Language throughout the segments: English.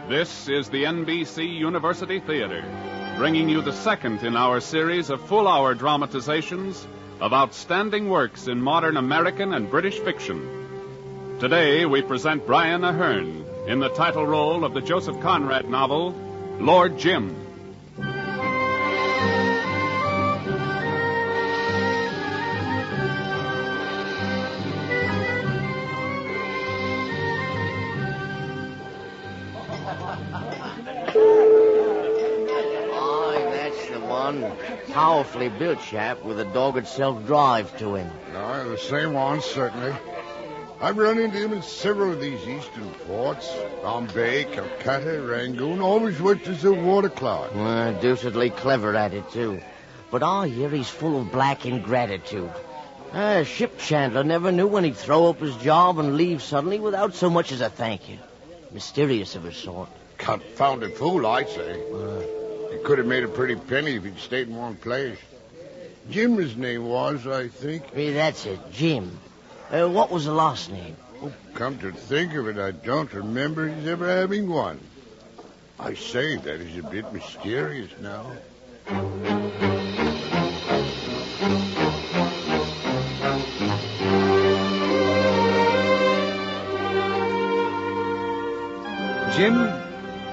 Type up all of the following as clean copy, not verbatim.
This is the NBC University Theater, bringing you the second in our series of full-hour dramatizations of outstanding works in modern American and British fiction. Today, we present Brian Aherne in the title role of the Joseph Conrad novel, Lord Jim. Powerfully built chap with a dogged self-drive to him. No, the same one, certainly. I've run into him in several of these eastern ports. Bombay, Calcutta, Rangoon, always worked as a water clerk. Deucedly clever at it, too. But I hear he's full of black ingratitude. A ship chandler never knew when he'd throw up his job and leave suddenly without so much as a thank you. Mysterious of a sort. Confounded fool, I'd say. He could have made a pretty penny if he'd stayed in one place. Jim, his name was, I think. That's it, Jim. What was the last name? Oh, come to think of it, I don't remember his ever having one. I say, that is a bit mysterious now. Jim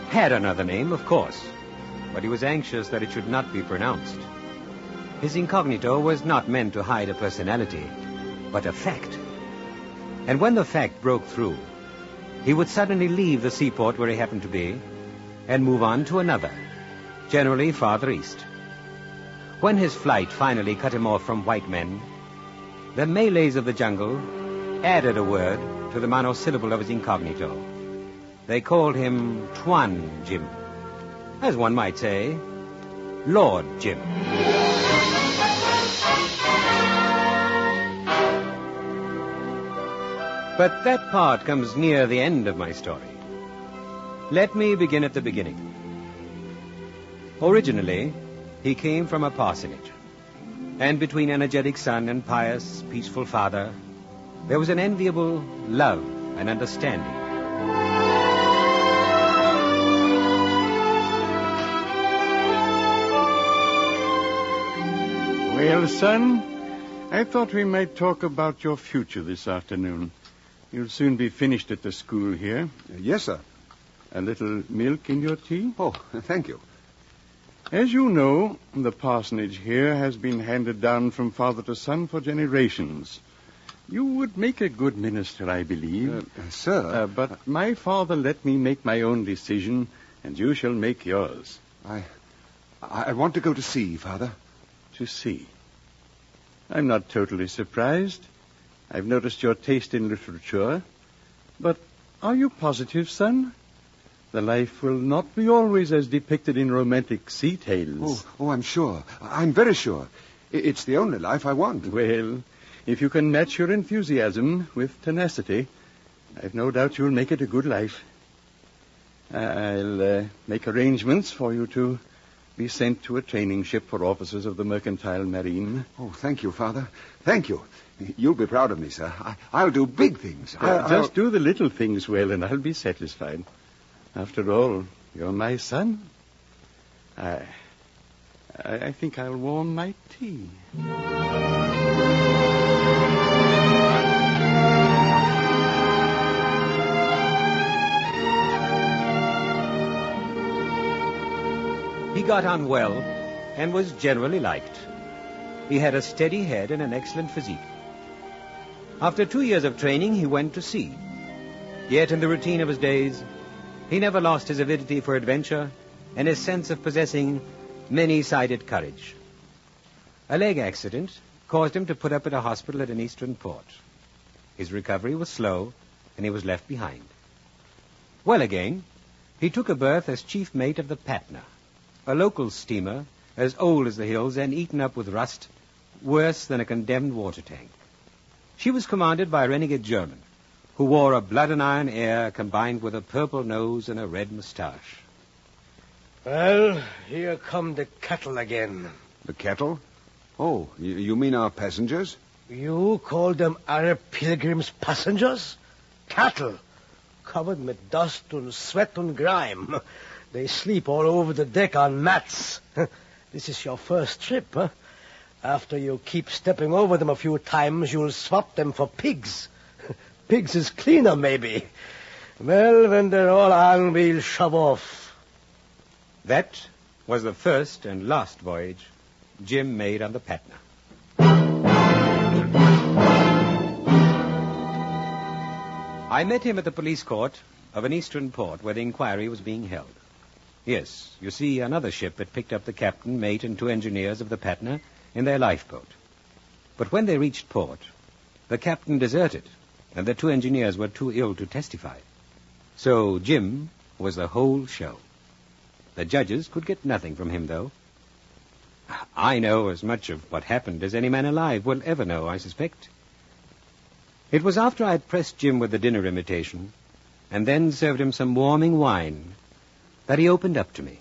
had another name, of course, but he was anxious that it should not be pronounced. His incognito was not meant to hide a personality, but a fact. And when the fact broke through, he would suddenly leave the seaport where he happened to be and move on to another, generally farther east. When his flight finally cut him off from white men, the Malays of the jungle added a word to the monosyllable of his incognito. They called him Tuan Jim. As one might say, Lord Jim. But that part comes near the end of my story. Let me begin at the beginning. Originally, he came from a parsonage. And between energetic son and pious, peaceful father, there was an enviable love and understanding. Well, son, I thought we might talk about your future this afternoon. You'll soon be finished at the school here. Yes, sir. A little milk in your tea? Oh, thank you. As you know, the parsonage here has been handed down from father to son for generations. You would make a good minister, I believe. Sir... but my father let me make my own decision, and you shall make yours. I want to go to sea, Father. To sea. I'm not totally surprised. I've noticed your taste in literature. But are you positive, son? The life will not be always as depicted in romantic sea tales. Oh, I'm sure. I'm very sure. It's the only life I want. Well, if you can match your enthusiasm with tenacity, I've no doubt you'll make it a good life. I'll make arrangements for you to be sent to a training ship for officers of the Mercantile Marine. Oh, thank you, Father. Thank you. You'll be proud of me, sir. I'll do big things. Just do the little things well, and I'll be satisfied. After all, you're my son. I think I'll warm my tea. He got on well and was generally liked. He had a steady head and an excellent physique. After 2 years of training, he went to sea. Yet in the routine of his days, he never lost his avidity for adventure and his sense of possessing many-sided courage. A leg accident caused him to put up at a hospital at an eastern port. His recovery was slow, and he was left behind. Well again, he took a berth as chief mate of the Patna, a local steamer as old as the hills and eaten up with rust, worse than a condemned water tank. She was commanded by a renegade German who wore a blood-and-iron air combined with a purple nose and a red moustache. Well, here come the cattle again. The cattle? Oh, you mean our passengers? You call them Arab pilgrims passengers? Cattle? covered with dust and sweat and grime. They sleep all over the deck on mats. This is your first trip, huh? After you keep stepping over them a few times, you'll swap them for pigs. Pigs is cleaner, maybe. Well, when they're all on, we'll shove off. That was the first and last voyage Jim made on the Patna. I met him at the police court of an eastern port where the inquiry was being held. Yes, you see, another ship had picked up the captain, mate, and 2 engineers of the Patna in their lifeboat. But when they reached port, the captain deserted, and the 2 engineers were too ill to testify. So Jim was the whole show. The judges could get nothing from him, though. I know as much of what happened as any man alive will ever know, I suspect. It was after I had pressed Jim with the dinner invitation and then served him some warming wine that he opened up to me.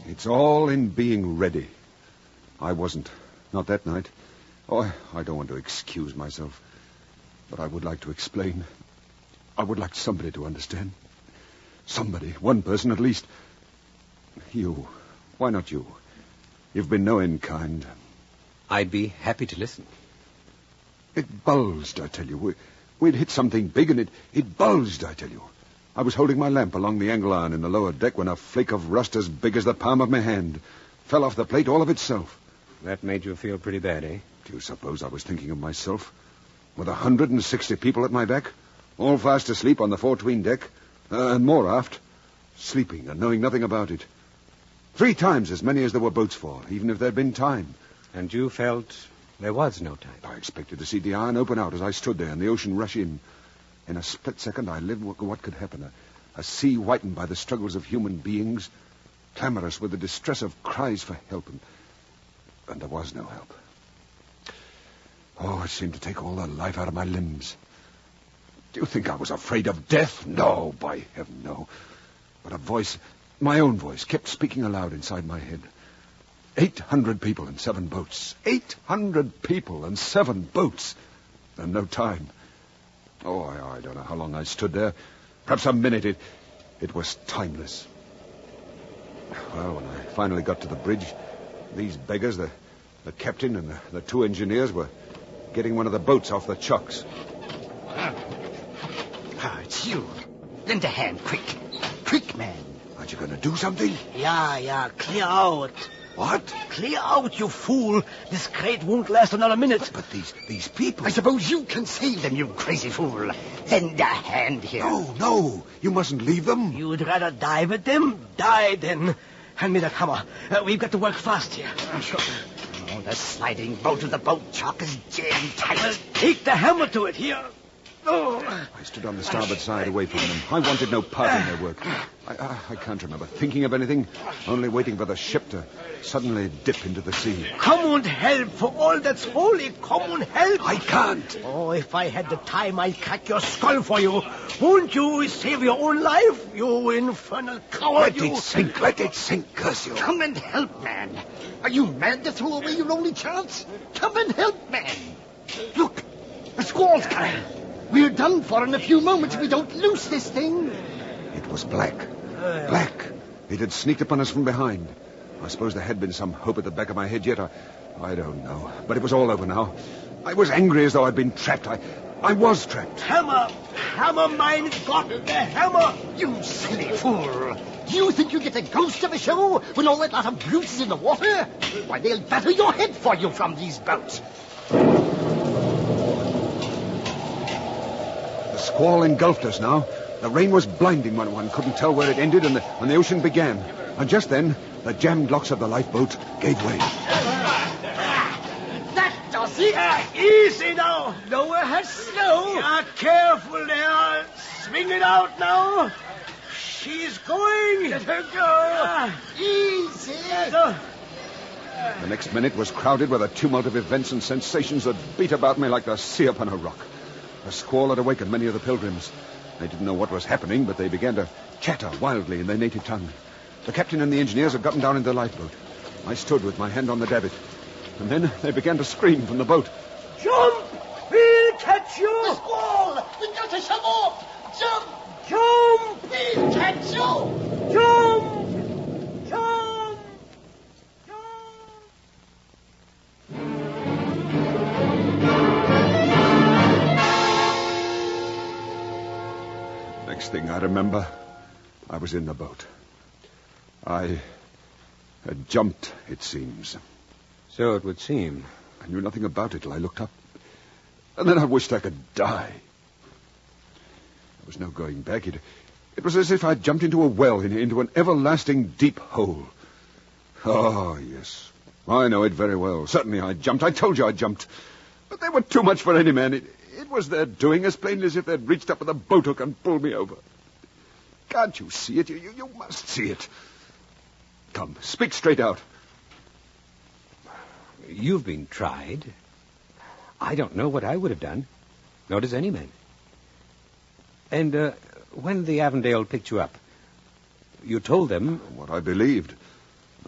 It's all in being ready. I wasn't. Not that night. Oh, I don't want to excuse myself. But I would like to explain. I would like somebody to understand. Somebody, one person at least. You. Why not you? You've been knowing kind. I'd be happy to listen. It bulged, I tell you. We'd hit something big, and it bulged, I tell you. I was holding my lamp along the angle iron in the lower deck when a flake of rust as big as the palm of my hand fell off the plate all of itself. That made you feel pretty bad, eh? Do you suppose I was thinking of myself? With 160 people at my back, all fast asleep on the fore-tween deck, and more aft, sleeping and knowing nothing about it. 3 times as many as there were boats for, even if there'd been time. And you felt there was no time? I expected to see the iron open out as I stood there and the ocean rush in. In a split second, I lived what could happen. A sea whitened by the struggles of human beings, clamorous with the distress of cries for help. And there was no help. Oh, it seemed to take all the life out of my limbs. Do you think I was afraid of death? No, by heaven, no. But a voice, my own voice, kept speaking aloud inside my head. 800 people and 7 boats. 800 people and 7 boats. And no time. Oh, I don't know how long I stood there. Perhaps a minute. It was timeless. Well, when I finally got to the bridge, these beggars, the captain and the 2 engineers, were getting one of the boats off the chocks. It's you. Lend a hand, quick. Quick, man. Aren't you going to do something? Yeah, clear out. What? Clear out, you fool. This crate won't last another minute. But these people... I suppose you can save them, you crazy fool. Lend a hand here. No. You mustn't leave them. You'd rather die with them? Die, then. Hand me that hammer. We've got to work fast here. Sure. Oh, the sliding bolt of the boat chock is jammed tight. Well, take the hammer to it here. Oh. I stood on the starboard side away from them. I wanted no part in their work. I can't remember thinking of anything, only waiting for the ship to suddenly dip into the sea. Come and help. For all that's holy, come and help. I can't. Oh, if I had the time, I'd crack your skull for you. Won't you save your own life, you infernal coward? Let it sink, curse you. Come and help, man. Are you mad to throw away your only chance? Come and help, man. Look, the squall's coming. We're done for in a few moments if we don't loose this thing. It was black. Black. It had sneaked upon us from behind. I suppose there had been some hope at the back of my head yet. I don't know. But it was all over now. I was angry as though I'd been trapped. I was trapped. Hammer, mine got the hammer. You silly fool. Do you think you get the ghost of a show when all that lot of brutes is in the water? Why, they'll batter your head for you from these boats. The squall engulfed us now. The rain was blinding when one couldn't tell where it ended and the ocean began. And just then, the jammed locks of the lifeboat gave way. That does it. Easy now. Lower her slow. Careful there. Swing it out now. She's going. Let her go. Easy. The next minute was crowded with a tumult of events and sensations that beat about me like the sea upon a rock. The squall had awakened many of the pilgrims. They didn't know what was happening, but they began to chatter wildly in their native tongue. The captain and the engineers had gotten down into the lifeboat. I stood with my hand on the davit. And then they began to scream from the boat. Jump! We'll catch you! Shove off! Jump! Jump! He'll catch you! Jump! Jump! Next thing I remember, I was in the boat. I had jumped, it seems. So it would seem. I knew nothing about it till I looked up. And then I wished I could die. There was no going back. It was as if I'd jumped into a well, into an everlasting deep hole. Oh, yes. I know it very well. Certainly I jumped. I told you I jumped. But they were too much for any man. It was their doing, as plainly as if they'd reached up with a boat hook and pulled me over. Can't you see it? You must see it. Come, speak straight out. You've been tried. I don't know what I would have done. Nor does any man. And when the Avondale picked you up, you told them... What I believed.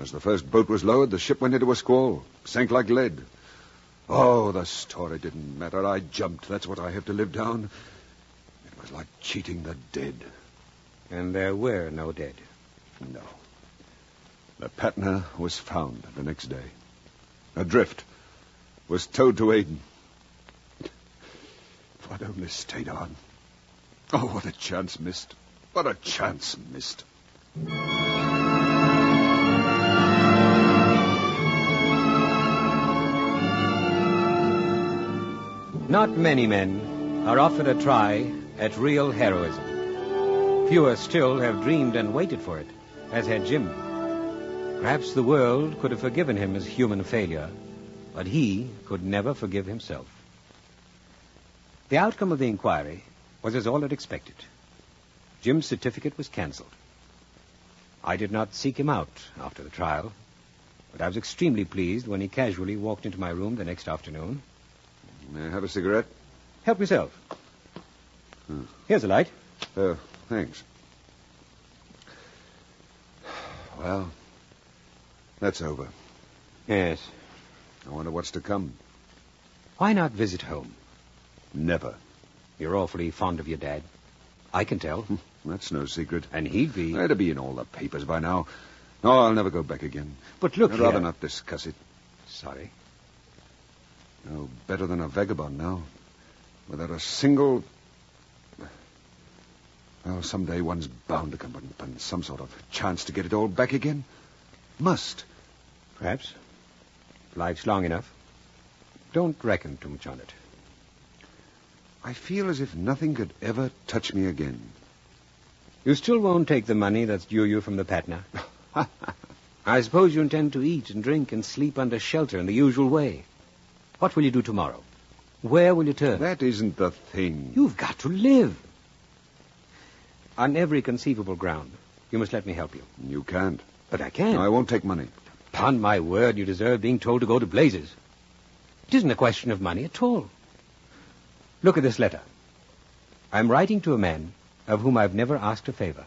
As the first boat was lowered, the ship went into a squall. Sank like lead. Oh, the story didn't matter. I jumped. That's what I have to live down. It was like cheating the dead. And there were no dead. No. The Patna was found the next day. Adrift. Was towed to Aden. If I'd only stayed on. Oh, what a chance missed. What a chance missed. Not many men are offered a try at real heroism. Fewer still have dreamed and waited for it, as had Jim. Perhaps the world could have forgiven him his human failure, but he could never forgive himself. The outcome of the inquiry was as all had expected. Jim's certificate was cancelled. I did not seek him out after the trial, but I was extremely pleased when he casually walked into my room the next afternoon. May I have a cigarette? Help yourself. Here's a light. Thanks. Well, that's over. Yes. I wonder what's to come. Why not visit home? Never. You're awfully fond of your dad. I can tell. That's no secret. And he'd be... I'd be in all the papers by now. No, I'll never go back again. But look I'd here... rather not discuss it. Sorry. No better than a vagabond now. Without a single... Well, someday one's bound to come upon some sort of chance to get it all back again. Must. Perhaps. Life's long enough. Don't reckon too much on it. I feel as if nothing could ever touch me again. You still won't take the money that's due you from the Patna? I suppose you intend to eat and drink and sleep under shelter in the usual way. What will you do tomorrow? Where will you turn? That isn't the thing. You've got to live. On every conceivable ground, you must let me help you. You can't. But I can. No, I won't take money. Upon my word, you deserve being told to go to blazes. It isn't a question of money at all. Look at this letter. I'm writing to a man of whom I've never asked a favor.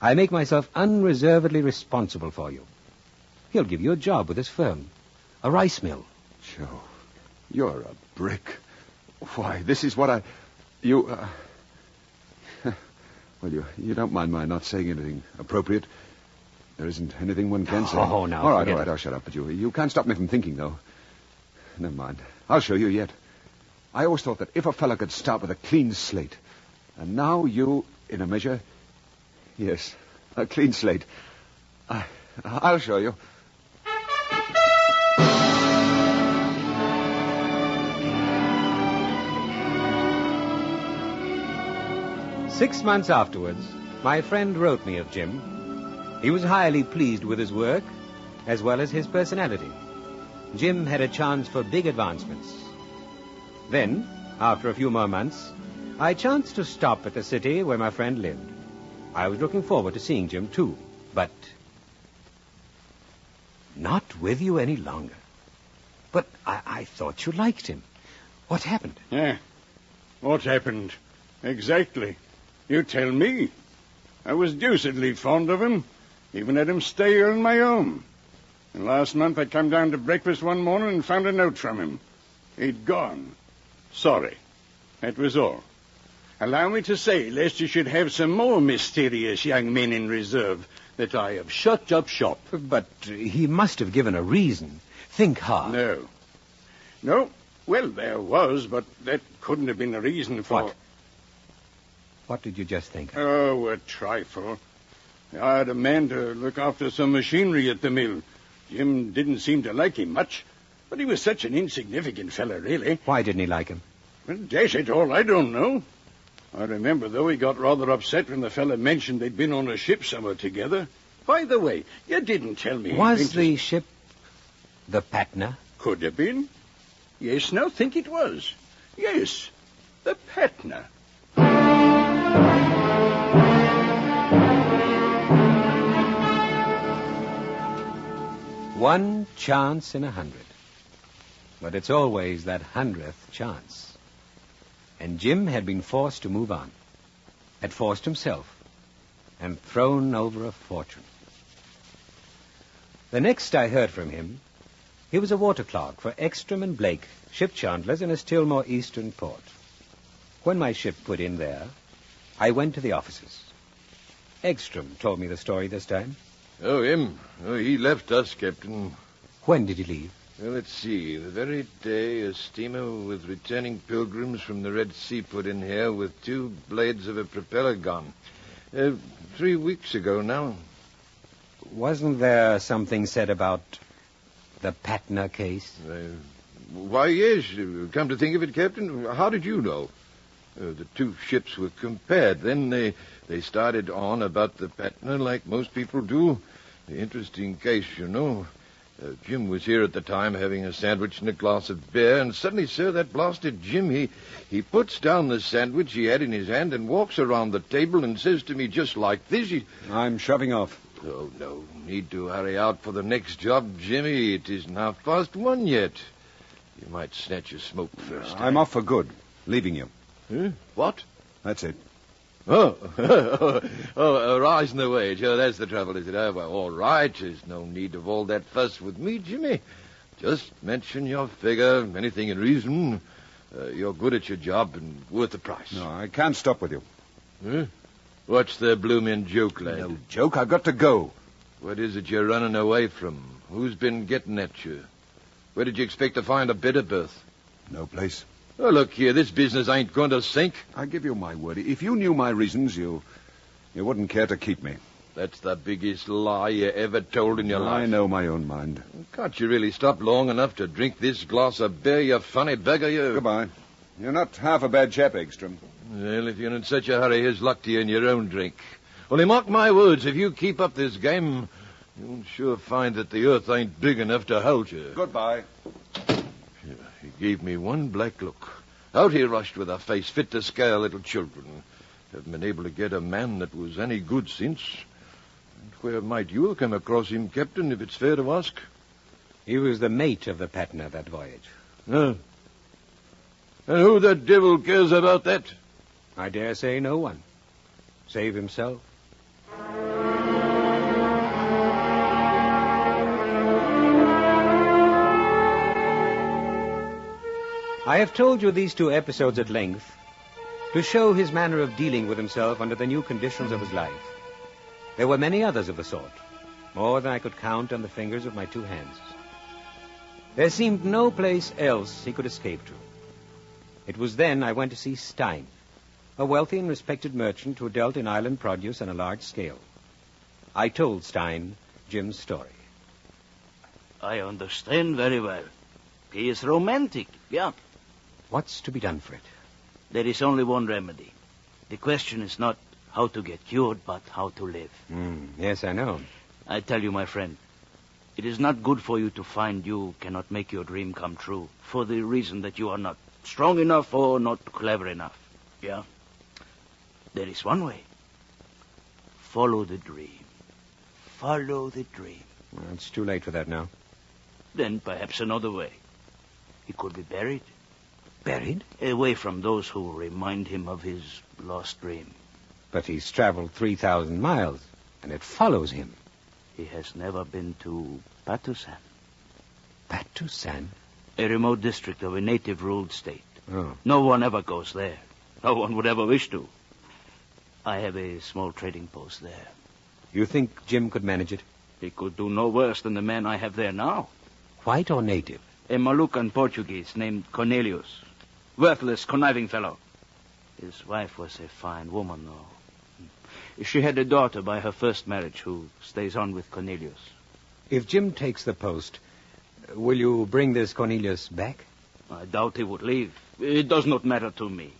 I make myself unreservedly responsible for you. He'll give you a job with his firm. A rice mill. Joe, you're a brick. Why, this is what I... You, Well, you don't mind my not saying anything appropriate? There isn't anything one can say. Oh, no. All right, I'll shut up. But you can't stop me from thinking, though. Never mind. I'll show you yet. I always thought that if a fellow could start with a clean slate, and now you, in a measure... Yes, a clean slate. I'll show you. Six months afterwards, my friend wrote me of Jim. He was highly pleased with his work, as well as his personality. Jim had a chance for big advancements. Then, after a few more months, I chanced to stop at the city where my friend lived. I was looking forward to seeing Jim, too, but... Not with you any longer. But I thought you liked him. What happened? Yeah. What happened? Exactly. You tell me. I was deucedly fond of him. Even had him stay here in my home. And last month I came down to breakfast one morning and found a note from him. He'd gone. Sorry. That was all. Allow me to say, lest you should have some more mysterious young men in reserve, that I have shut up shop. But he must have given a reason. Think hard. No. Well, there was, but that couldn't have been a reason for... What? What did you just think? Oh, a trifle. I had a man to look after some machinery at the mill. Jim didn't seem to like him much, but he was such an insignificant fellow, really. Why didn't he like him? Well, dash it all, I don't know. I remember, though, he got rather upset when the fellow mentioned they'd been on a ship somewhere together. By the way, you didn't tell me... Was the ship the Patna? Could have been. Yes, now think it was. Yes, the Patna. One chance in 100. But it's always that 100th chance. And Jim had been forced to move on. Had forced himself. And thrown over a fortune. The next I heard from him, he was a water clerk for Ekstrom and Blake, ship chandlers in a still more eastern port. When my ship put in there, I went to the offices. Ekstrom told me the story this time. Oh, him? Oh, he left us, Captain. When did he leave? Well, let's see. The very day a steamer with returning pilgrims from the Red Sea put in here with 2 blades of a propeller gone. 3 weeks ago now. Wasn't there something said about the Patna case? Why, yes. Come to think of it, Captain, how did you know? The 2 ships were compared. Then they started on about the Patna like most people do. Interesting case, you know. Jim was here at the time having a sandwich and a glass of beer, and suddenly, sir, that blasted Jim, he puts down the sandwich he had in his hand and walks around the table and says to me just like this. I'm shoving off. Oh, no need to hurry out for the next job, Jimmy. It isn't 1:30 yet. You might snatch a smoke first. I'm off for good. Leaving you. Huh? What? That's it. Oh, a rise in the wage. Oh, that's the trouble, is it? Oh, well, all right. There's no need of all that fuss with me, Jimmy. Just mention your figure, anything in reason. You're good at your job and worth the price. No, I can't stop with you. Huh? What's the bloomin' joke, lad? No joke. I've got to go. What is it you're running away from? Who's been getting at you? Where did you expect to find a better berth? No place. Oh, look here, this business ain't going to sink. I give you my word. If you knew my reasons, you wouldn't care to keep me. That's the biggest lie you ever told in your life. I know my own mind. Can't you really stop long enough to drink this glass of beer, you funny beggar, you? Goodbye. You're not half a bad chap, Ekstrom. Well, if you're in such a hurry, here's luck to you in your own drink. Only mark my words, if you keep up this game, you'll sure find that the earth ain't big enough to hold you. Goodbye. He gave me one black look. Out he rushed with a face fit to scare little children. Haven't been able to get a man that was any good since. And where might you have come across him, Captain, if it's fair to ask? He was the mate of the Patna that voyage. And who the devil cares about that? I dare say no one. Save himself. I have told you these 2 episodes at length to show his manner of dealing with himself under the new conditions of his life. There were many others of the sort, more than I could count on the fingers of my 2 hands. There seemed no place else he could escape to. It was then I went to see Stein, a wealthy and respected merchant who dealt in island produce on a large scale. I told Stein Jim's story. I understand very well. He is romantic, yeah. What's to be done for it? There is only one remedy. The question is not how to get cured, but how to live. Yes, I know. I tell you, my friend, it is not good for you to find you cannot make your dream come true for the reason that you are not strong enough or not clever enough. Yeah? There is one way. Follow the dream. Follow the dream. Well, it's too late for that now. Then perhaps another way. He could be buried. Buried? Away from those who remind him of his lost dream. But he's traveled 3,000 miles, and it follows him. He has never been to Patusan. Patusan? A remote district of a native-ruled state. Oh. No one ever goes there. No one would ever wish to. I have a small trading post there. You think Jim could manage it? He could do no worse than the man I have there now. White or native? A Moluccan Portuguese named Cornelius. Worthless, conniving fellow. His wife was a fine woman, though. She had a daughter by her first marriage who stays on with Cornelius. If Jim takes the post, will you bring this Cornelius back? I doubt he would leave. It does not matter to me.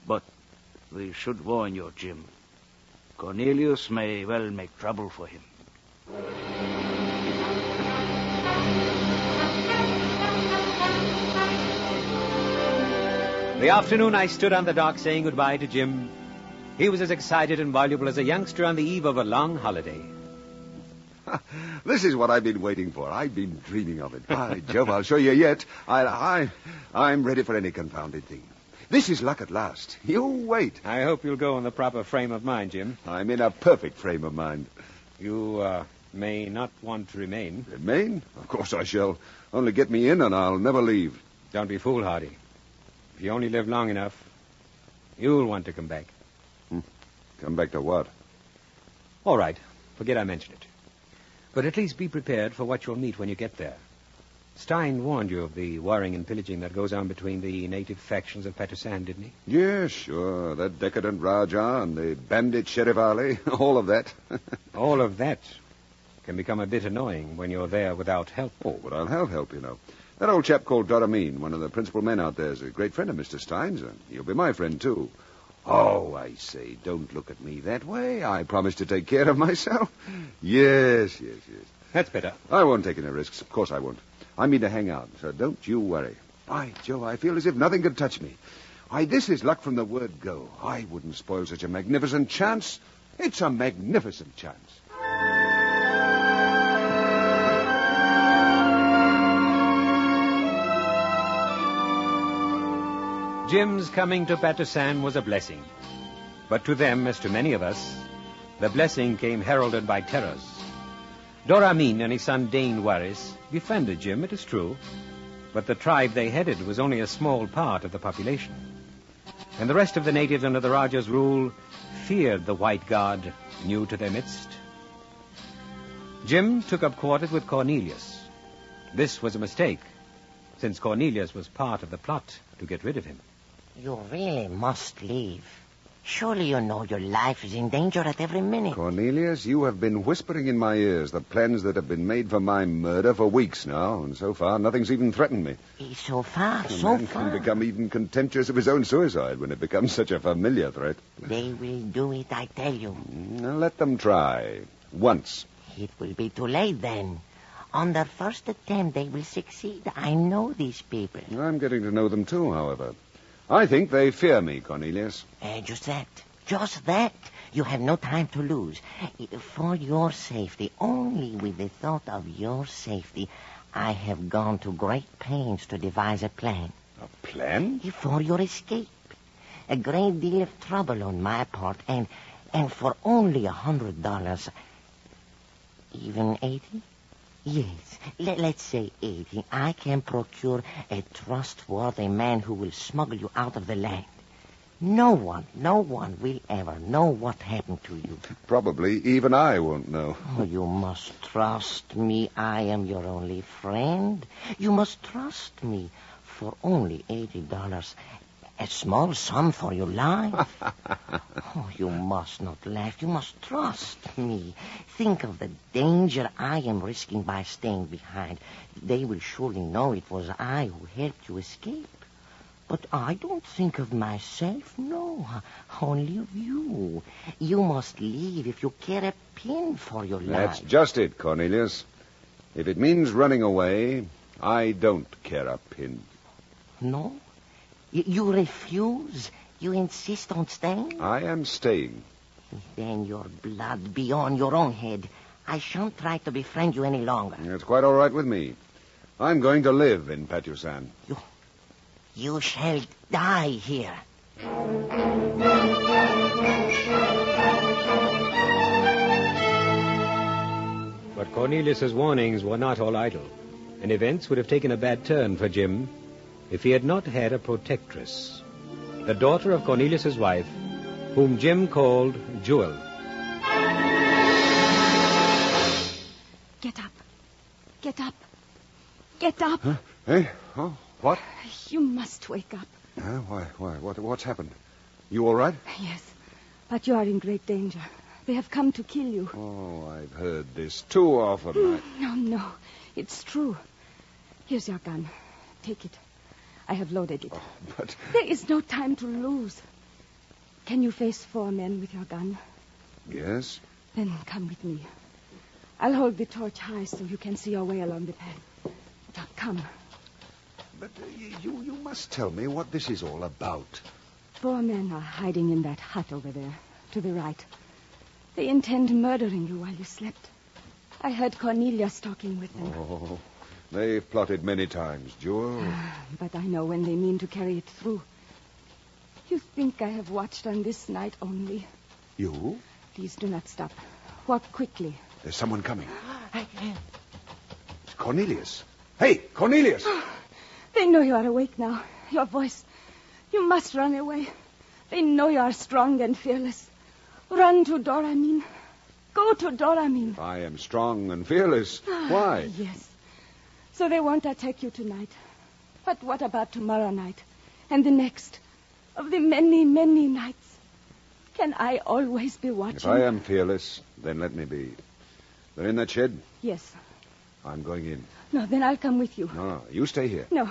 But we should warn you, Jim. Cornelius may well make trouble for him. The afternoon I stood on the dock saying goodbye to Jim. He was as excited and voluble as a youngster on the eve of a long holiday. This is what I've been waiting for. I've been dreaming of it. By Jove, I'll show you yet. I'm ready for any confounded thing. This is luck at last. You wait. I hope you'll go in the proper frame of mind, Jim. I'm in a perfect frame of mind. You may not want to remain. Remain? Of course I shall. Only get me in and I'll never leave. Don't be foolhardy. If you only live long enough, you'll want to come back. Come back to what? All right. Forget I mentioned it. But at least be prepared for what you'll meet when you get there. Stein warned you of the warring and pillaging that goes on between the native factions of Patusan, didn't he? Yes, sure. That decadent Raja and the bandit Sheriff Ali. All of that. All of that can become a bit annoying when you're there without help. Oh, but I'll have help, you know. That old chap called Doramin, one of the principal men out there, is a great friend of Mr. Stein's, and he'll be my friend, too. Oh, I say, don't look at me that way. I promised to take care of myself. Yes. That's better. I won't take any risks. Of course I won't. I mean to hang out, so don't you worry. By Joe, I feel as if nothing could touch me. Why, this is luck from the word go. I wouldn't spoil such a magnificent chance. It's a magnificent chance. Jim's coming to Patusan was a blessing. But to them, as to many of us, the blessing came heralded by terrors. Doramin and his son Dane Waris befriended Jim, it is true, but the tribe they headed was only a small part of the population. And the rest of the natives under the Raja's rule feared the white god new to their midst. Jim took up quarters with Cornelius. This was a mistake, since Cornelius was part of the plot to get rid of him. You really must leave. Surely you know your life is in danger at every minute. Cornelius, you have been whispering in my ears the plans that have been made for my murder for weeks now, and so far nothing's even threatened me. So far. A man can become even contemptuous of his own suicide when it becomes such a familiar threat. They will do it, I tell you. Now let them try. Once. It will be too late then. On their first attempt, they will succeed. I know these people. I'm getting to know them too, however. I think they fear me, Cornelius. Just that. You have no time to lose. For your safety, only with the thought of your safety, I have gone to great pains to devise a plan. A plan? For your escape. A great deal of trouble on my part, and for only $100. Even 80? Yes, let's say 80. I can procure a trustworthy man who will smuggle you out of the land. No one will ever know what happened to you. Probably even I won't know. Oh, you must trust me. I am your only friend. You must trust me. For only $80. A small sum for your life. Oh, you must not laugh. You must trust me. Think of the danger I am risking by staying behind. They will surely know it was I who helped you escape. But I don't think of myself, no. Only of you. You must leave if you care a pin for your life. That's just it, Cornelius. If it means running away, I don't care a pin. No? You refuse? You insist on staying? I am staying. Then your blood be on your own head. I shan't try to befriend you any longer. It's quite all right with me. I'm going to live in Patusan. You shall die here. But Cornelius's warnings were not all idle, and events would have taken a bad turn for Jim if he had not had a protectress. the daughter of Cornelius's wife, whom Jim called Jewel. Get up. Get up. Get up. Huh? Hey? Oh, what? You must wake up. Why? What's happened? You all right? Yes, but you are in great danger. They have come to kill you. Oh, I've heard this too often. No. It's true. Here's your gun. Take it. I have loaded it. Oh, but... There is no time to lose. Can you face 4 men with your gun? Yes. Then come with me. I'll hold the torch high so you can see your way along the path. Now, come. But you must tell me what this is all about. 4 men are hiding in that hut over there, to the right. They intend murdering you while you slept. I heard Cornelius talking with them. Oh, they've plotted many times, Jewel. But I know when they mean to carry it through. You think I have watched on this night only? You? Please do not stop. Walk quickly. There's someone coming. It's Cornelius. Hey, Cornelius! They know you are awake now. Your voice. You must run away. They know you are strong and fearless. Run to Doramin. Go to Doramin. I am strong and fearless. Why? Yes. So they won't attack you tonight. But what about tomorrow night? And the next? Of the many, many nights? Can I always be watching? If I am fearless, then let me be. They're in that shed? Yes. I'm going in. No, then I'll come with you. No, you stay here. No.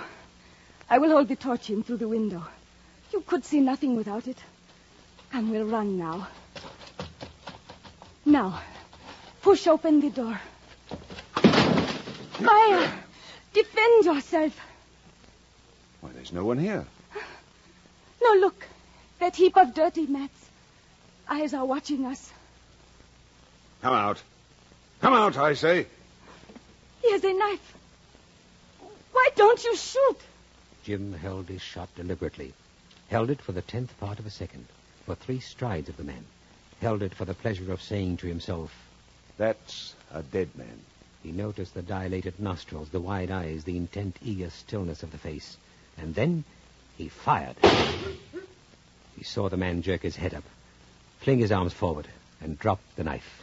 I will hold the torch in through the window. You could see nothing without it. And we'll run now. Now, push open the door. Fire! Defend yourself. Why, there's no one here. No, look. That heap of dirty mats. Eyes are watching us. Come out. Come out, I say. He has a knife. Why don't you shoot? Jim held his shot deliberately. Held it for the 10th part of a second, for 3 strides of the man. Held it for the pleasure of saying to himself, That's a dead man. He noticed the dilated nostrils, the wide eyes, the intent, eager stillness of the face. And then he fired. He saw the man jerk his head up, fling his arms forward, and drop the knife.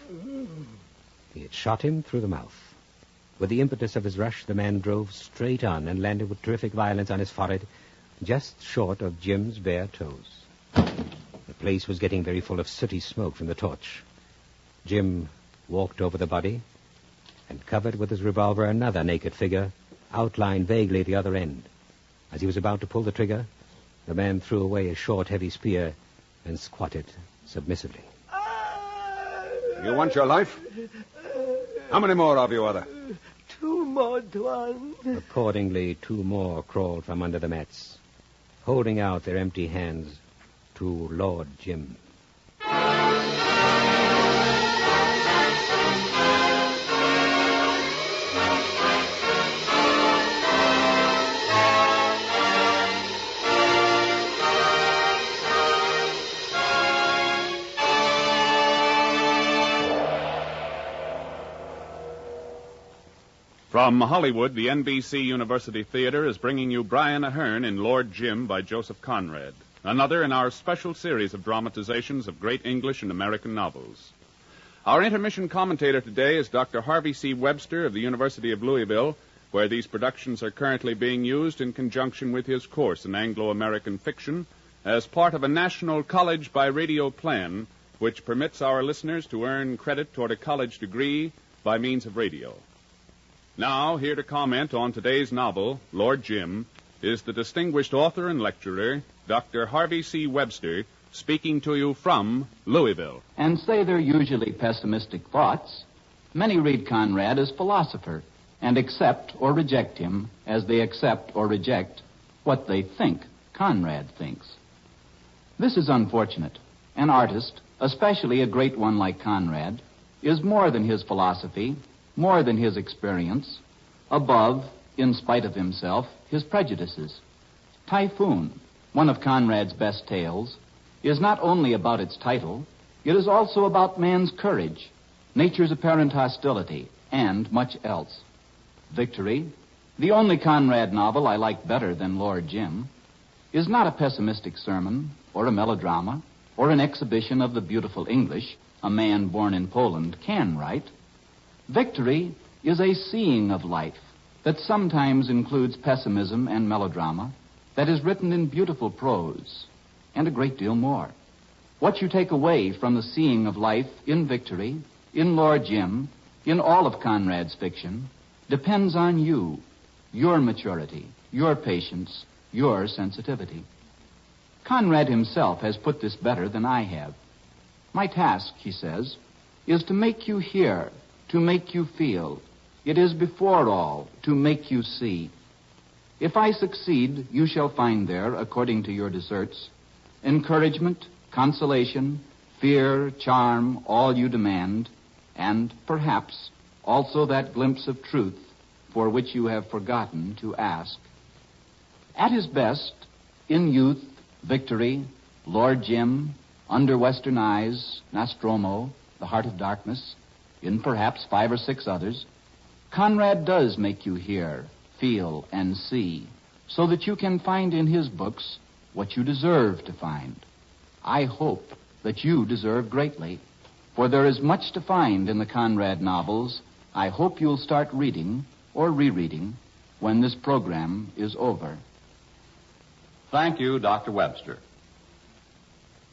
He had shot him through the mouth. With the impetus of his rush, the man drove straight on and landed with terrific violence on his forehead, just short of Jim's bare toes. The place was getting very full of sooty smoke from the torch. Jim walked over the body and covered with his revolver another naked figure, outlined vaguely at the other end. As he was about to pull the trigger, the man threw away his short, heavy spear and squatted submissively. You want your life? How many more of you are there? 2 more, Tuan. Accordingly, 2 more crawled from under the mats, holding out their empty hands to Lord Jim. From Hollywood, the NBC University Theater is bringing you Brian Aherne in Lord Jim by Joseph Conrad, another in our special series of dramatizations of great English and American novels. Our intermission commentator today is Dr. Harvey C. Webster of the University of Louisville, where these productions are currently being used in conjunction with his course in Anglo-American fiction as part of a national college by radio plan, which permits our listeners to earn credit toward a college degree by means of radio. Now, here to comment on today's novel, Lord Jim, is the distinguished author and lecturer, Dr. Harvey C. Webster, speaking to you from Louisville. And say they're usually pessimistic thoughts. Many read Conrad as philosopher and accept or reject him as they accept or reject what they think Conrad thinks. This is unfortunate. An artist, especially a great one like Conrad, is more than his philosophy, more than his experience, above, in spite of himself, his prejudices. Typhoon, one of Conrad's best tales, is not only about its title, it is also about man's courage, nature's apparent hostility, and much else. Victory, the only Conrad novel I like better than Lord Jim, is not a pessimistic sermon or a melodrama or an exhibition of the beautiful English a man born in Poland can write. Victory is a seeing of life that sometimes includes pessimism and melodrama, that is written in beautiful prose, and a great deal more. What you take away from the seeing of life in Victory, in Lord Jim, in all of Conrad's fiction, depends on you, your maturity, your patience, your sensitivity. Conrad himself has put this better than I have. My task, he says, is to make you hear, to make you feel. It is before all to make you see. If I succeed, you shall find there, according to your deserts, encouragement, consolation, fear, charm, all you demand, and perhaps also that glimpse of truth for which you have forgotten to ask. At his best, in youth, Victory, Lord Jim, Under Western Eyes, Nostromo, The Heart of Darkness, in perhaps 5 or 6 others, Conrad does make you hear, feel, and see, so that you can find in his books what you deserve to find. I hope that you deserve greatly, for there is much to find in the Conrad novels I hope you'll start reading or rereading when this program is over. Thank you, Dr. Webster.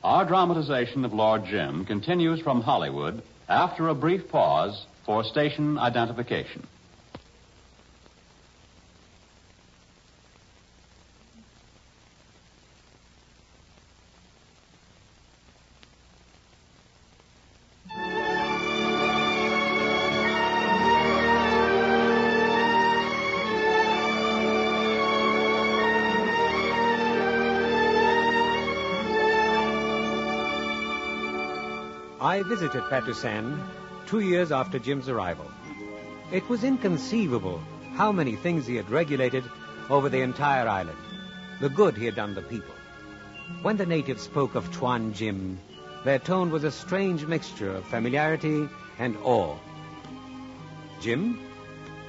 Our dramatization of Lord Jim continues from Hollywood after a brief pause for station identification. I visited Patusan 2 years after Jim's arrival. It was inconceivable how many things he had regulated over the entire island, the good he had done the people. When the natives spoke of Tuan Jim, their tone was a strange mixture of familiarity and awe. Jim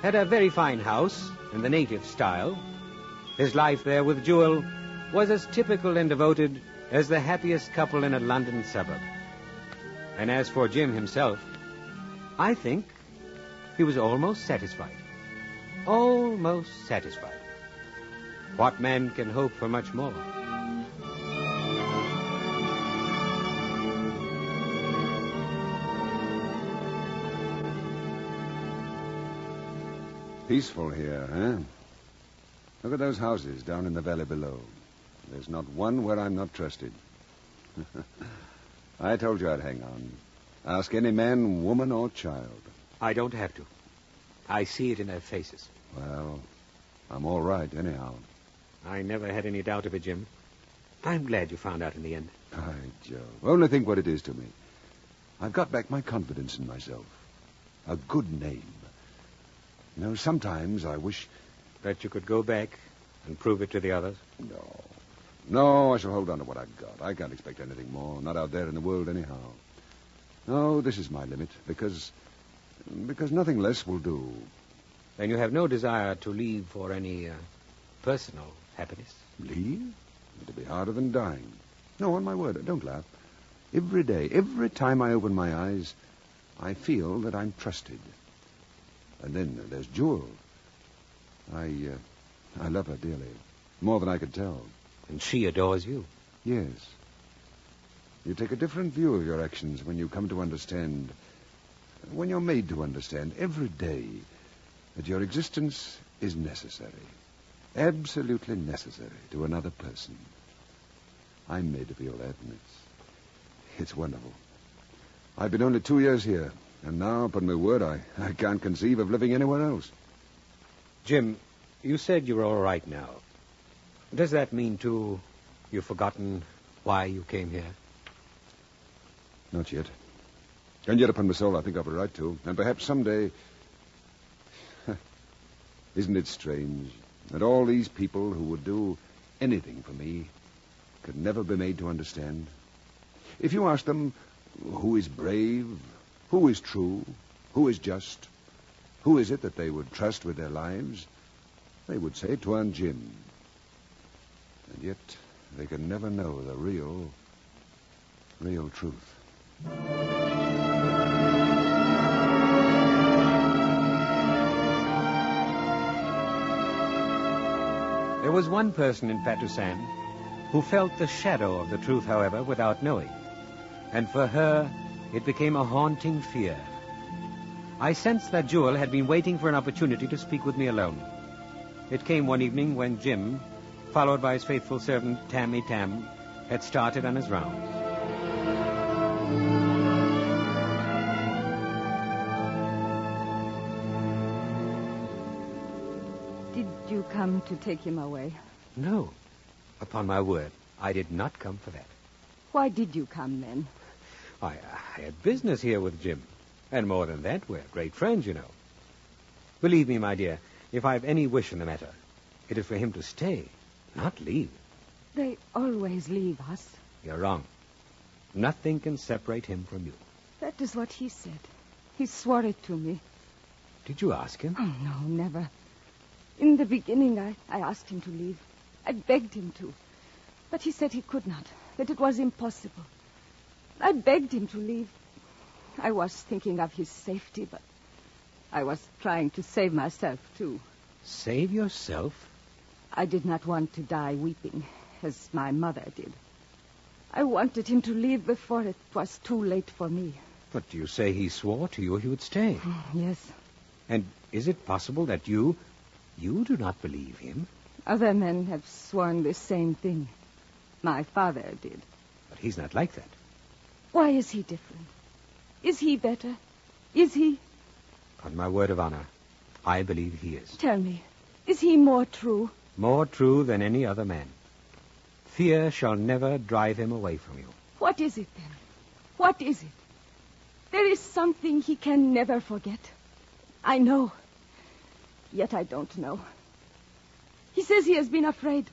had a very fine house in the native style. His life there with Jewel was as typical and devoted as the happiest couple in a London suburb. And as for Jim himself, I think he was almost satisfied. Almost satisfied. What man can hope for much more? Peaceful here, huh? Look at those houses down in the valley below. There's not one where I'm not trusted. I told you I'd hang on. Ask any man, woman, or child. I don't have to. I see it in their faces. Well, I'm all right, anyhow. I never had any doubt of it, Jim. I'm glad you found out in the end. By Jove. Only think what it is to me. I've got back my confidence in myself. A good name. You know, sometimes I wish... That you could go back and prove it to the others? No, I shall hold on to what I've got. I can't expect anything more, not out there in the world anyhow. No, this is my limit, because nothing less will do. Then you have no desire to leave for any personal happiness? Leave? It'll be harder than dying. No, on my word, don't laugh. Every day, every time I open my eyes, I feel that I'm trusted. And then there's Jewel. I love her dearly, more than I could tell. And she adores you? Yes. You take a different view of your actions when you come to understand, when you're made to understand every day that your existence is necessary, absolutely necessary to another person. I'm made to feel that, and it's wonderful. I've been only 2 years here, and now, upon my word, I can't conceive of living anywhere else. Jim, you said you were all right now. Does that mean, too, you've forgotten why you came here? Not yet. And yet, upon my soul, I think I've a right to. And perhaps someday... Isn't it strange that all these people who would do anything for me could never be made to understand? If you ask them who is brave, who is true, who is just, who is it that they would trust with their lives, they would say Tuan Jim. And yet they can never know the real truth. There was one person in Patusan who felt the shadow of the truth, however, without knowing. And for her, it became a haunting fear. I sensed that Jewel had been waiting for an opportunity to speak with me alone. It came one evening when Jim, followed by his faithful servant Tammy Tam, had started on his rounds. Did you come to take him away? No. Upon my word, I did not come for that. Why did you come, then? I had business here with Jim. And more than that, we're great friends, you know. Believe me, my dear, if I've any wish in the matter, it is for him to stay, not leave. They always leave us. You're wrong. Nothing can separate him from you. That is what he said. He swore it to me. Did you ask him? Oh, no, never. In the beginning, I asked him to leave. I begged him to. But he said he could not, that it was impossible. I begged him to leave. I was thinking of his safety, but I was trying to save myself, too. Save yourself? I did not want to die weeping, as my mother did. I wanted him to leave before it was too late for me. But you say he swore to you he would stay. Yes. And is it possible that you do not believe him? Other men have sworn the same thing. My father did. But he's not like that. Why is he different? Is he better? Is he? On my word of honor, I believe he is. Tell me, is he more true? More true than any other man. Fear shall never drive him away from you. What is it, then? What is it? There is something he can never forget. I know. Yet I don't know. He says he has been afraid.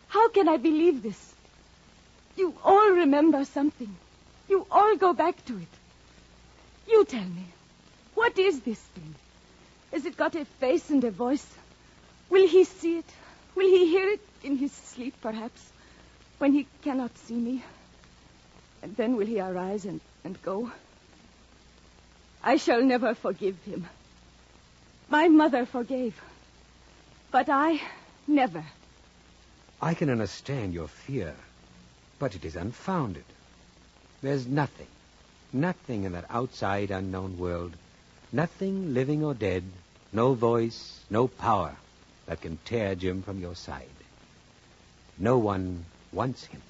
How can I believe this? You all remember something. You all go back to it. You tell me, what is this thing? Has it got a face and a voice? Will he see it? Will he hear it in his sleep, perhaps, when he cannot see me? And then will he arise and go? I shall never forgive him. My mother forgave, but I never. I can understand your fear, but it is unfounded. There's nothing in that outside unknown world, nothing living or dead, no voice, no power that can tear Jim from your side. No one wants him.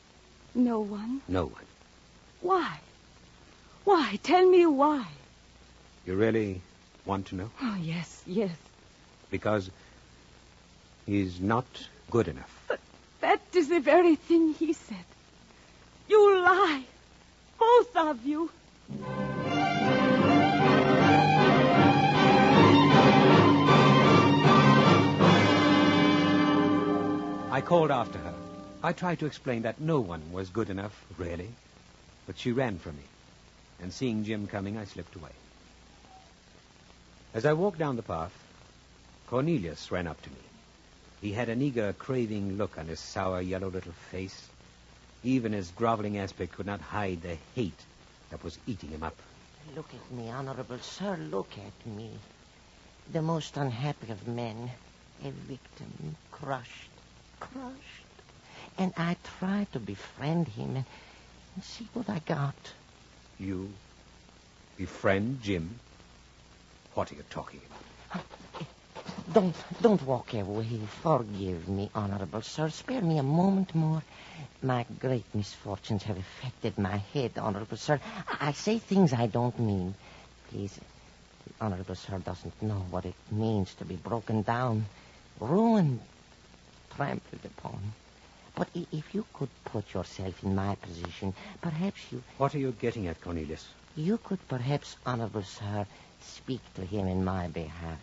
No one? No one. Why? Why? Tell me why. You really want to know? Oh, yes, yes. Because he's not good enough. But that is the very thing he said. You lie. Both of you. I called after her. I tried to explain that no one was good enough, really. But she ran from me. And seeing Jim coming, I slipped away. As I walked down the path, Cornelius ran up to me. He had an eager, craving look on his sour, yellow little face. Even his groveling aspect could not hide the hate that was eating him up. Look at me, Honorable Sir, look at me. The most unhappy of men. A victim, crushed. And I tried to befriend him, and see what I got. You befriend Jim? What are you talking about? Don't walk away. Forgive me, Honorable Sir. Spare me a moment more. My great misfortunes have affected my head, Honorable Sir. I say things I don't mean. Please, the Honorable Sir doesn't know what it means to be broken down, ruined, trampled upon. But if you could put yourself in my position, perhaps you... What are you getting at, Cornelius? You could perhaps, Honorable Sir, speak to him in my behalf.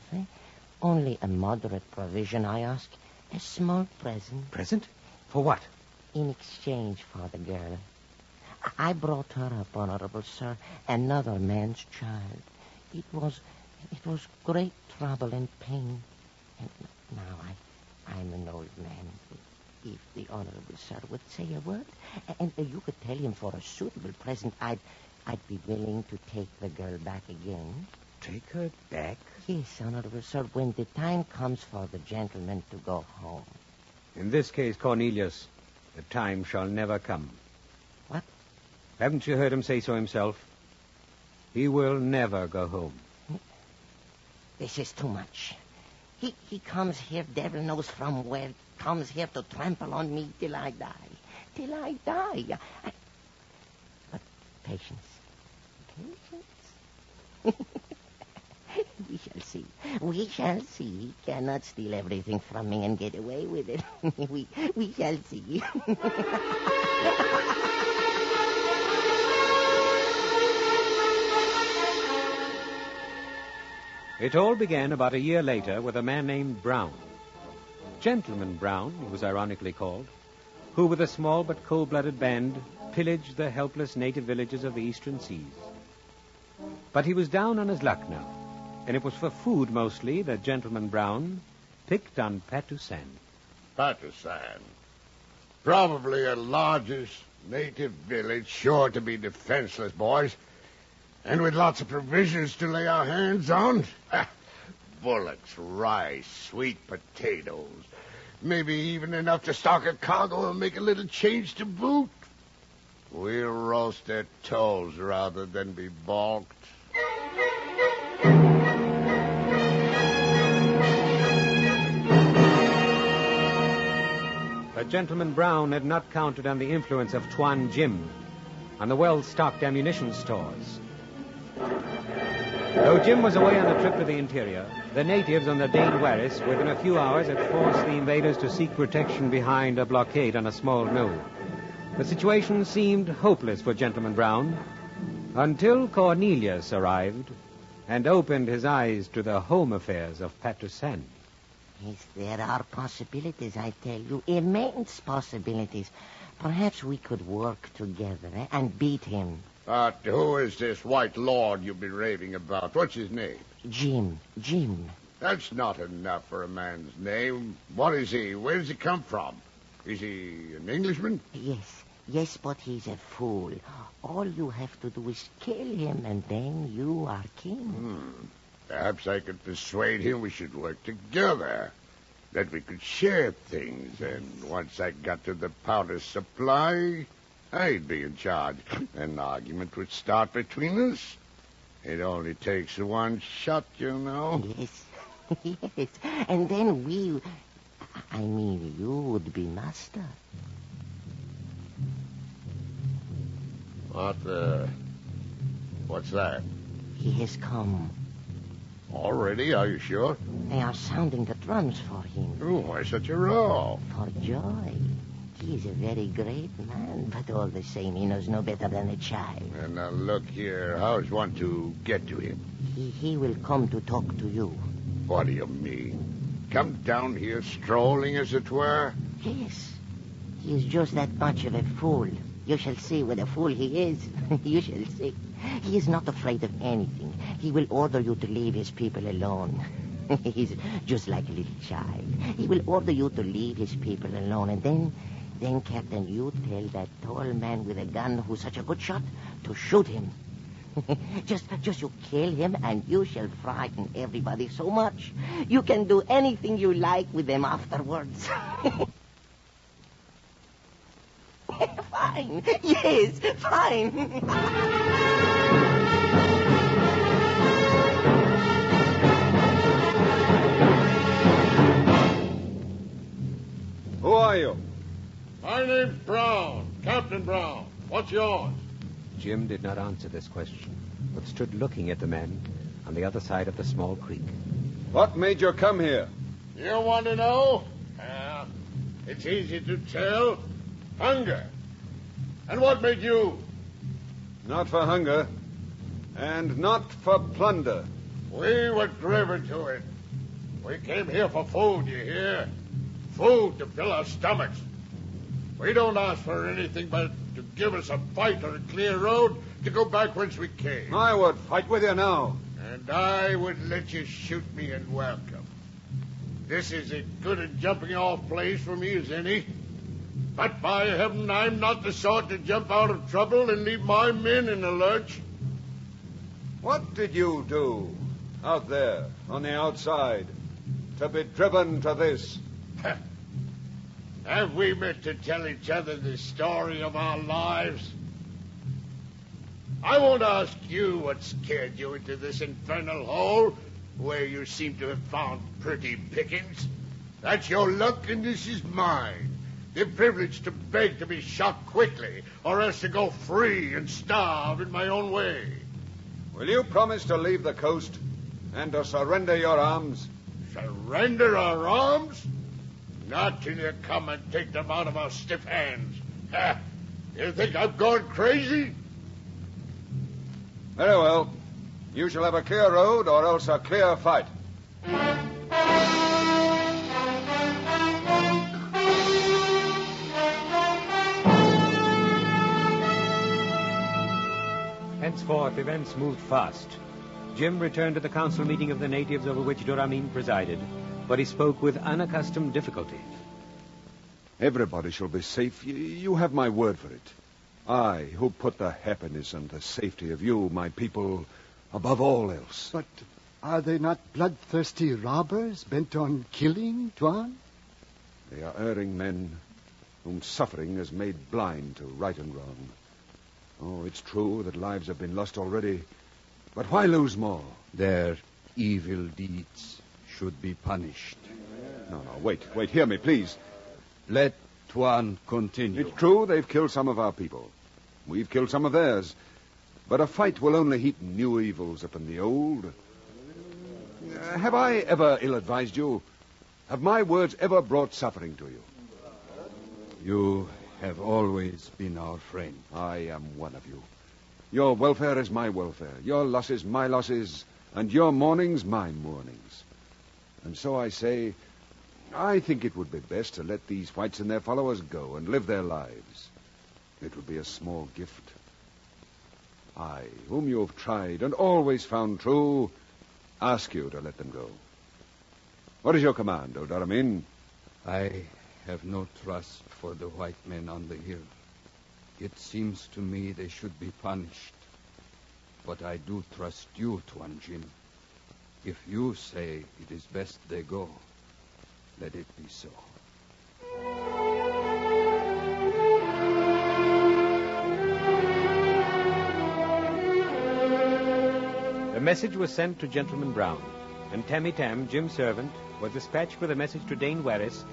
Only a moderate provision, I ask. A small present. Present? For what? In exchange for the girl. I brought her up, Honorable Sir, another man's child. It was great trouble and pain. And now I'm an old man. If the Honorable Sir would say a word, and you could tell him for a suitable present, I'd be willing to take the girl back again. Take her back? Yes, Honorable Sir, when the time comes for the gentleman to go home. In this case, Cornelius, the time shall never come. What? Haven't you heard him say so himself? He will never go home. This is too much. He comes here, devil knows from where, comes here to trample on me till I die. Till I die. But patience. Patience. We shall see. We shall see. He cannot steal everything from me and get away with it. We shall see. It all began about a year later with a man named Brown. Gentleman Brown, he was ironically called, who with a small but cold-blooded band pillaged the helpless native villages of the eastern seas. But he was down on his luck now, and it was for food mostly that Gentleman Brown picked on Patusan. Patusan. Probably a largest native village, sure to be defenseless, boys. And with lots of provisions to lay our hands on. Bullocks, rice, sweet potatoes. Maybe even enough to stock a cargo and make a little change to boot. We'll roast their toes rather than be balked. But Gentleman Brown had not counted on the influence of Tuan Jim, on the well-stocked ammunition stores. Though Jim was away on a trip to the interior, the natives on the Dane Waris within a few hours had forced the invaders to seek protection behind a blockade on a small knoll. The situation seemed hopeless for Gentleman Brown until Cornelius arrived and opened his eyes to the home affairs of Patusan. Yes, there are possibilities, I tell you, immense possibilities. Perhaps we could work together and beat him. But who is this white lord you've been raving about? What's his name? Jim. That's not enough for a man's name. What is he? Where does he come from? Is he an Englishman? Yes, but he's a fool. All you have to do is kill him, and then you are king. Perhaps I could persuade him we should work together. That we could share things, and once I got to the powder supply, I'd be in charge. An argument would start between us. It only takes one shot, you know. Yes. And then you would be master. What's that? He has come. Already? Are you sure? They are sounding the drums for him. Oh, why such a row? For joy. He is a very great man, but all the same, he knows no better than a child. And now look here, how's one to get to him? He will come to talk to you. What do you mean? Come down here strolling, as it were? Yes. He is just that much of a fool. You shall see what a fool he is. You shall see. He is not afraid of anything. He will order you to leave his people alone. He's just like a little child. He will order you to leave his people alone, and then, Captain, you tell that tall man with a gun who's such a good shot to shoot him. Just you kill him, and you shall frighten everybody so much. You can do anything you like with them afterwards. Fine. Yes, fine. Who are you? My name's Brown, Captain Brown. What's yours? Jim did not answer this question, but stood looking at the men on the other side of the small creek. What made you come here? You want to know? It's easy to tell. Hunger. And what made you? Not for hunger, and not for plunder. We were driven to it. We came here for food, you hear? Food to fill our stomachs. We don't ask for anything but to give us a fight or a clear road to go back whence we came. I would fight with you now. And I would let you shoot me in welcome. This is as good a jumping off place for me as any. But by heaven, I'm not the sort to jump out of trouble and leave my men in a lurch. What did you do out there on the outside to be driven to this? Have we met to tell each other the story of our lives? I won't ask you what scared you into this infernal hole where you seem to have found pretty pickings. That's your luck, and this is mine. The privilege to beg to be shot quickly, or else to go free and starve in my own way. Will you promise to leave the coast and to surrender your arms? Surrender our arms? Not till you come and take them out of our stiff hands. Ha! You think I've gone crazy? Very well. You shall have a clear road or else a clear fight. Henceforth, events moved fast. Jim returned to the council meeting of the natives over which Doramin presided, but he spoke with unaccustomed difficulty. Everybody shall be safe. You have my word for it. I, who put the happiness and the safety of you, my people, above all else. But are they not bloodthirsty robbers bent on killing, Tuan? They are erring men whom suffering has made blind to right and wrong. Oh, it's true that lives have been lost already, but why lose more? Their evil deeds should be punished. No, wait, hear me, please. Let Tuan continue. It's true they've killed some of our people. We've killed some of theirs. But a fight will only heap new evils upon the old. Have I ever ill-advised you? Have my words ever brought suffering to you? You have always been our friend. I am one of you. Your welfare is my welfare. Your losses, my losses. And your mournings, my mournings. And so I say, I think it would be best to let these whites and their followers go and live their lives. It would be a small gift. I, whom you have tried and always found true, ask you to let them go. What is your command, O Doramin? I have no trust for the white men on the hill. It seems to me they should be punished. But I do trust you, Tuan Jim. If you say it is best they go, let it be so. The message was sent to Gentleman Brown, and Tammy Tam, Jim's servant, was dispatched with a message to Dane Warris,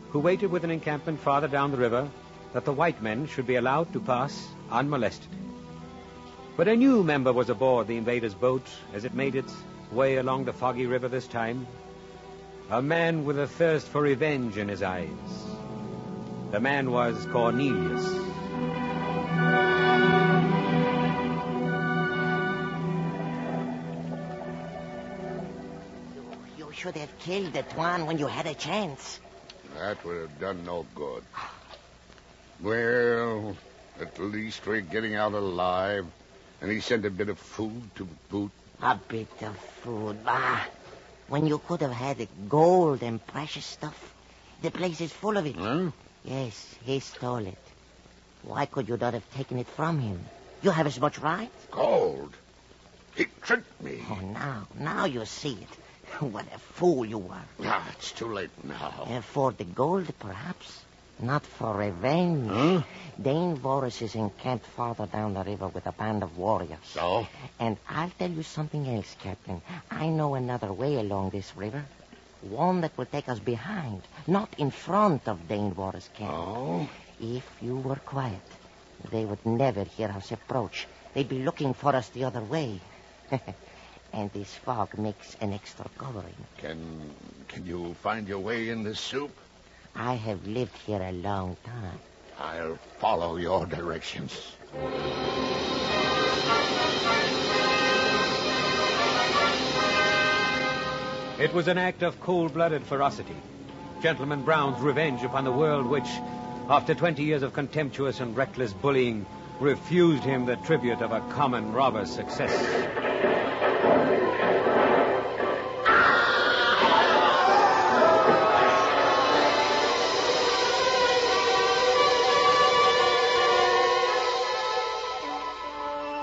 who waited with an encampment farther down the river, that the white men should be allowed to pass unmolested. But a new member was aboard the invaders' boat as it made its way along the foggy river this time. A man with a thirst for revenge in his eyes. The man was Cornelius. You should have killed the Tuan when you had a chance. That would have done no good. Well, at least we're getting out alive. And he sent a bit of food to boot. A bit of food, bah. When you could have had gold and precious stuff. The place is full of it. Huh? Yes, he stole it. Why could you not have taken it from him? You have as much right. Gold? He tricked me. Oh, now you see it. What a fool you were. It's too late now. For the gold, perhaps. Not for revenge. Huh? Dane Warris is encamped farther down the river with a band of warriors. So? And I'll tell you something else, Captain. I know another way along this river. One that will take us behind, not in front of Dane Warris' camp. Oh? If you were quiet, they would never hear us approach. They'd be looking for us the other way. And this fog makes an extra covering. Can you find your way in this soup? I have lived here a long time. I'll follow your directions. It was an act of cold-blooded ferocity. Gentleman Brown's revenge upon the world which, after 20 years of contemptuous and reckless bullying, refused him the tribute of a common robber's success.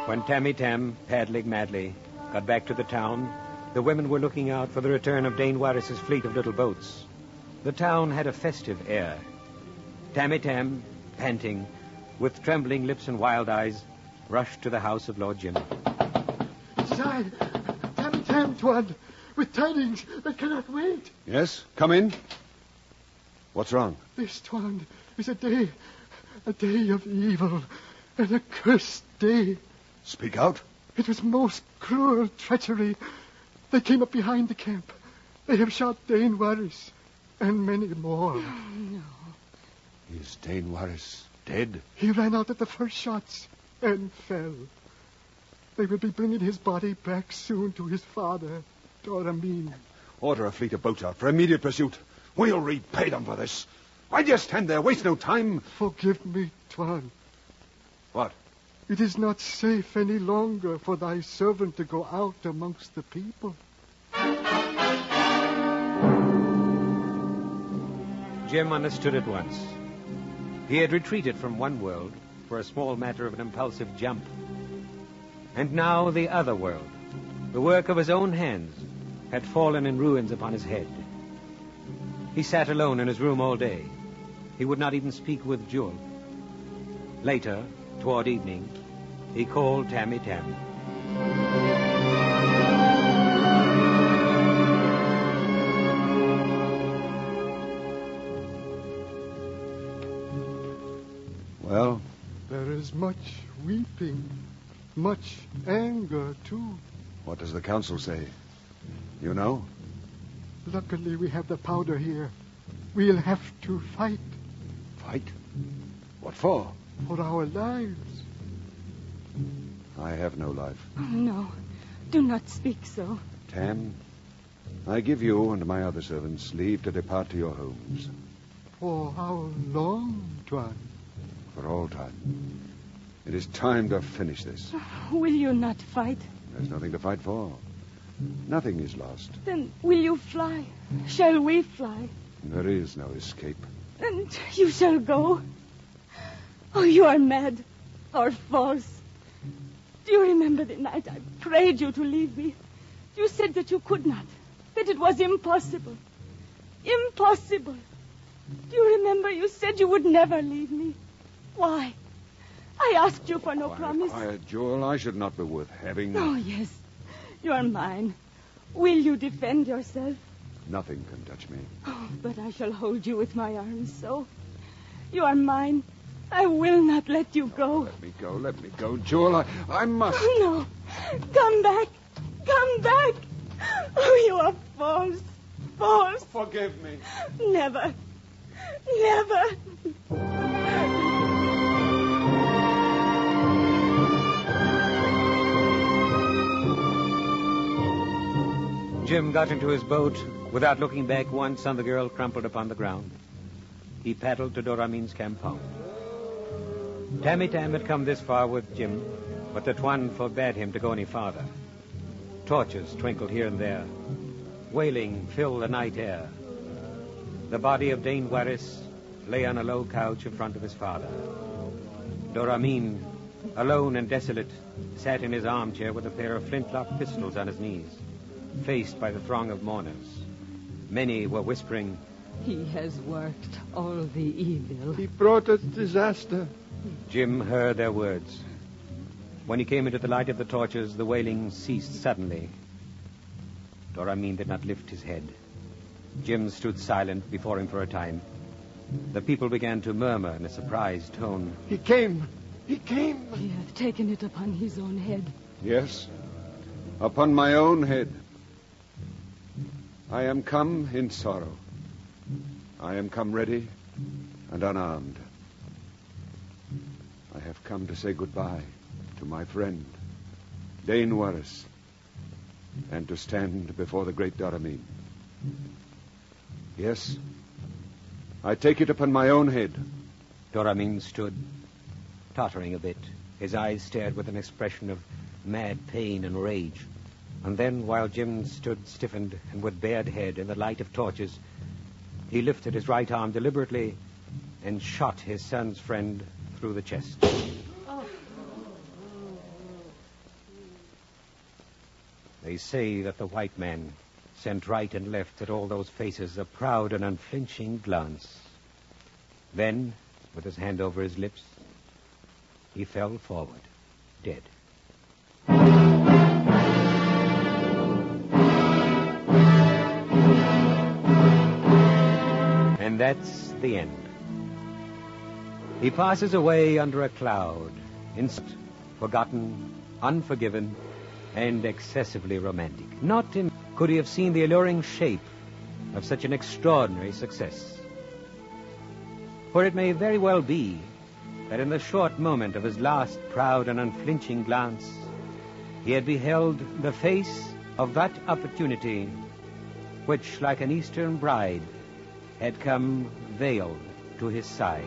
When Tammy Tam, paddling madly, got back to the town, the women were looking out for the return of Dane Warris's fleet of little boats. The town had a festive air. Tammy Tam, panting, with trembling lips and wild eyes, rushed to the house of Lord Jim. It's I, Tammy Tam, Tuan, with tidings that cannot wait. Yes? Come in. What's wrong? This, Tuan, is a day of evil, an accursed day. Speak out. It was most cruel treachery. They came up behind the camp. They have shot Dane Warris, and many more. No. Is Dane Warris dead? He ran out at the first shots and fell. They will be bringing his body back soon to his father, Doramin. Order a fleet of boats out for immediate pursuit. We'll repay them for this. Why do you stand there? Waste no time. Forgive me, Tuan. What? It is not safe any longer for thy servant to go out amongst the people. Jim understood at once. He had retreated from one world for a small matter of an impulsive jump. And now the other world, the work of his own hands, had fallen in ruins upon his head. He sat alone in his room all day. He would not even speak with Jewel. Later, toward evening, he called Tammy Tam. Well? There is much weeping, much anger, too. What does the council say? You know? Luckily, we have the powder here. We'll have to fight. Fight? What for? For our lives. I have no life. Oh, no. Do not speak so. Tam, I give you and my other servants leave to depart to your homes. For how long, Tuan? For all time. It is time to finish this. Will you not fight? There's nothing to fight for. Nothing is lost. Then will you fly? Shall we fly? There is no escape. And you shall go? Oh, you are mad or false. Do you remember the night I prayed you to leave me? You said that you could not, that it was impossible. Impossible. Do you remember you said you would never leave me? Why? I asked you for no promise. Quiet, Jewel. I should not be worth having. Oh, yes. You are mine. Will you defend yourself? Nothing can touch me. Oh, but I shall hold you with my arms so. You are mine. I will not let you go. Let me go. Let me go, Jewel. I must. Oh, no. Come back. Come back. Oh, you are false. False. Forgive me. Never. Never. Jim got into his boat without looking back once on the girl crumpled upon the ground. He paddled to Doramin's compound. Tammy Tam had come this far with Jim, but the Tuan forbade him to go any farther. Torches twinkled here and there. Wailing filled the night air. The body of Dane Warris lay on a low couch in front of his father. Doramin, alone and desolate, sat in his armchair with a pair of flintlock pistols on his knees, faced by the throng of mourners. Many were whispering, "He has worked all the evil. He brought us disaster." Jim heard their words. When he came into the light of the torches, the wailing ceased suddenly. Doramin did not lift his head. Jim stood silent before him for a time. The people began to murmur in a surprised tone. He came. He came. He hath taken it upon his own head. Yes, upon my own head. I am come in sorrow. I am come ready and unarmed. I have come to say goodbye to my friend, Dane Warris, and to stand before the great Doramin. Yes, I take it upon my own head. Doramin stood, tottering a bit. His eyes stared with an expression of mad pain and rage. And then, while Jim stood stiffened and with bared head in the light of torches, he lifted his right arm deliberately and shot his son's friend through the chest. They say that the white man sent right and left at all those faces a proud and unflinching glance. Then, with his hand over his lips, he fell forward, dead. And that's the end. He passes away under a cloud, forgotten, unforgiven, and excessively romantic. Not in could he have seen the alluring shape of such an extraordinary success. For it may very well be that in the short moment of his last proud and unflinching glance, he had beheld the face of that opportunity which, like an Eastern bride, had come veiled to his side.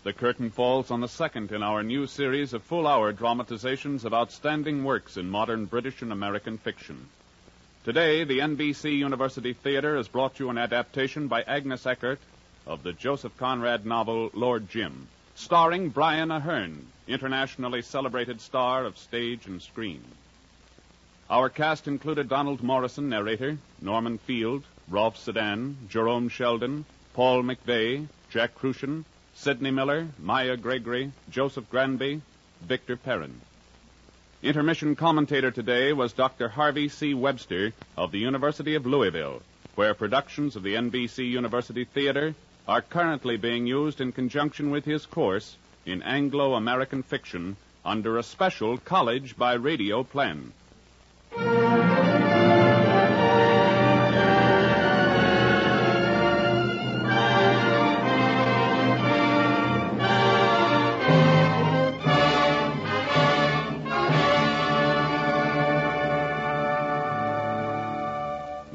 The curtain falls on the second in our new series of full-hour dramatizations of outstanding works in modern British and American fiction. Today, the NBC University Theater has brought you an adaptation by Agnes Eckert of the Joseph Conrad novel Lord Jim, starring Brian Aherne, internationally celebrated star of stage and screen. Our cast included Donald Morrison, narrator, Norman Field, Rolf Sedan, Jerome Sheldon, Paul McVeigh, Jack Crucian, Sidney Miller, Maya Gregory, Joseph Granby, Victor Perrin. Intermission commentator today was Dr. Harvey C. Webster of the University of Louisville, where productions of the NBC University Theater are currently being used in conjunction with his course in Anglo-American fiction under a special college by radio plan.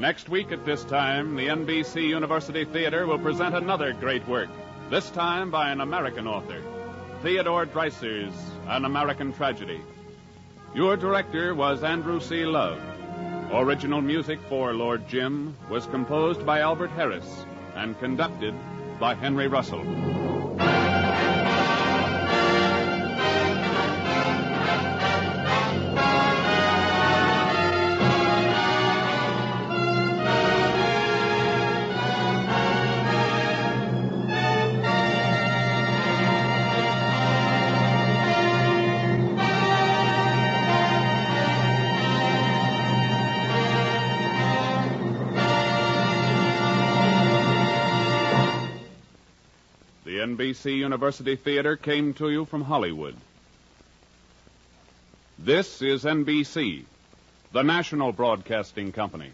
Next week at this time, the NBC University Theater will present another great work, this time by an American author, Theodore Dreiser's An American Tragedy. Your director was Andrew C. Love. Original music for Lord Jim was composed by Albert Harris and conducted by Henry Russell. The NBC University Theater came to you from Hollywood. This is NBC, the national broadcasting company.